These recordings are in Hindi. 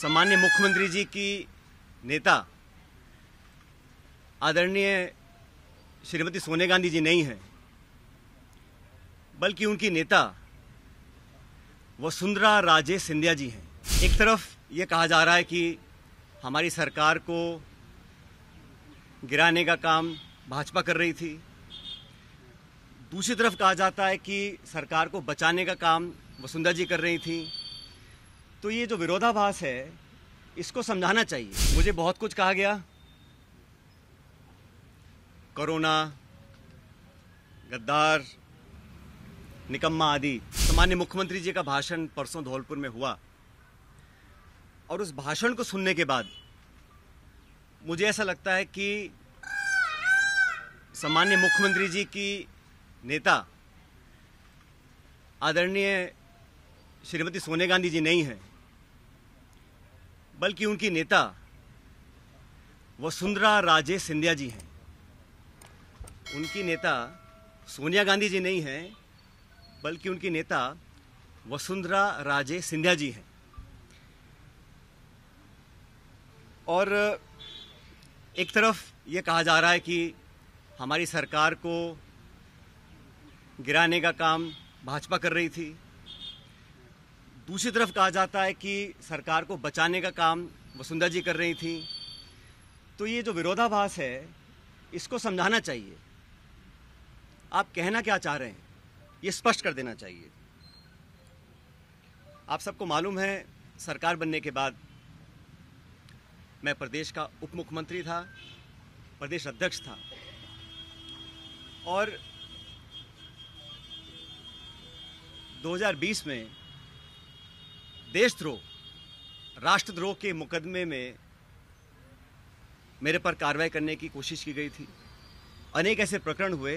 सम्माननीय मुख्यमंत्री जी की नेता आदरणीय श्रीमती सोनिया गांधी जी नहीं है, बल्कि उनकी नेता वसुंधरा राजे सिंधिया जी हैं। एक तरफ ये कहा जा रहा है कि हमारी सरकार को गिराने का काम भाजपा कर रही थी, दूसरी तरफ कहा जाता है कि सरकार को बचाने का काम वसुंधरा जी कर रही थी। तो ये जो विरोधाभास है इसको समझाना चाहिए। मुझे बहुत कुछ कहा गया, कोरोना, गद्दार, निकम्मा आदि। सामान्य मुख्यमंत्री जी का भाषण परसों धौलपुर में हुआ और उस भाषण को सुनने के बाद मुझे ऐसा लगता है कि सामान्य मुख्यमंत्री जी की नेता आदरणीय श्रीमती सोनिया गांधी जी नहीं है, बल्कि उनकी नेता वसुंधरा राजे सिंधिया जी हैं। उनकी नेता सोनिया गांधी जी नहीं हैं, बल्कि उनकी नेता वसुंधरा राजे सिंधिया जी हैं। और एक तरफ ये कहा जा रहा है कि हमारी सरकार को गिराने का काम भाजपा कर रही थी, दूसरी तरफ कहा जाता है कि सरकार को बचाने का काम वसुंधरा जी कर रही थी। तो ये जो विरोधाभास है इसको समझाना चाहिए। आप कहना क्या चाह रहे हैं ये स्पष्ट कर देना चाहिए। आप सबको मालूम है, सरकार बनने के बाद मैं प्रदेश का उप मुख्यमंत्री था, प्रदेश अध्यक्ष था, और 2020 में देशद्रोह, राष्ट्रद्रोह के मुकदमे में मेरे पर कार्रवाई करने की कोशिश की गई थी। अनेक ऐसे प्रकरण हुए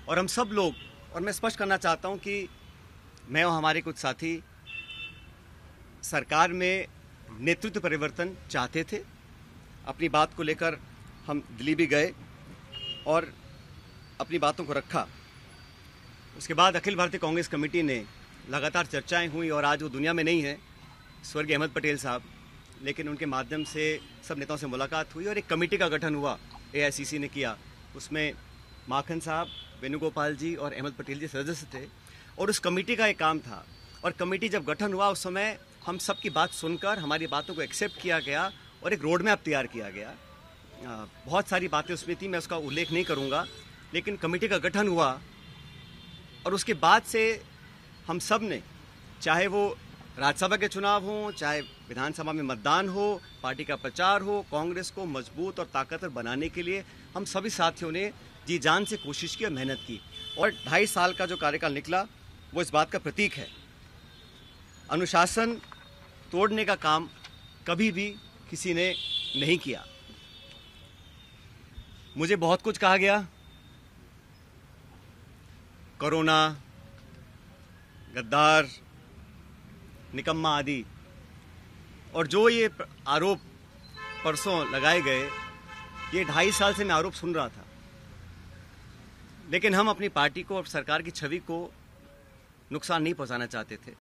और हम सब लोग, और मैं स्पष्ट करना चाहता हूं कि मैं और हमारे कुछ साथी सरकार में नेतृत्व परिवर्तन चाहते थे। अपनी बात को लेकर हम दिल्ली भी गए और अपनी बातों को रखा। उसके बाद अखिल भारतीय कांग्रेस कमेटी ने लगातार चर्चाएं हुई और आज वो दुनिया में नहीं है, स्वर्गीय अहमद पटेल साहब, लेकिन उनके माध्यम से सब नेताओं से मुलाकात हुई और एक कमेटी का गठन हुआ, एआईसीसी ने किया। उसमें माखन साहब, वेणुगोपाल जी और अहमद पटेल जी सदस्य थे और उस कमेटी का एक काम था। और कमेटी जब गठन हुआ उस समय हम सबकी बात सुनकर हमारी बातों को एक्सेप्ट किया गया और एक रोड मैप तैयार किया गया। बहुत सारी बातें उसमें थी, मैं उसका उल्लेख नहीं करूँगा, लेकिन कमेटी का गठन हुआ और उसके बाद से हम सब ने, चाहे वो राज्यसभा के चुनाव हो, चाहे विधानसभा में मतदान हो, पार्टी का प्रचार हो, कांग्रेस को मजबूत और ताकतवर बनाने के लिए हम सभी साथियों ने जी जान से कोशिश की और मेहनत की। और 2.5 साल का जो कार्यकाल निकला वो इस बात का प्रतीक है। अनुशासन तोड़ने का काम कभी भी किसी ने नहीं किया। मुझे बहुत कुछ कहा गया, कोरोना, गद्दार, निकम्मा आदि, और जो ये आरोप परसों लगाए गए, ये 2.5 साल से मैं आरोप सुन रहा था। लेकिन हम अपनी पार्टी को और सरकार की छवि को नुकसान नहीं पहुंचाना चाहते थे।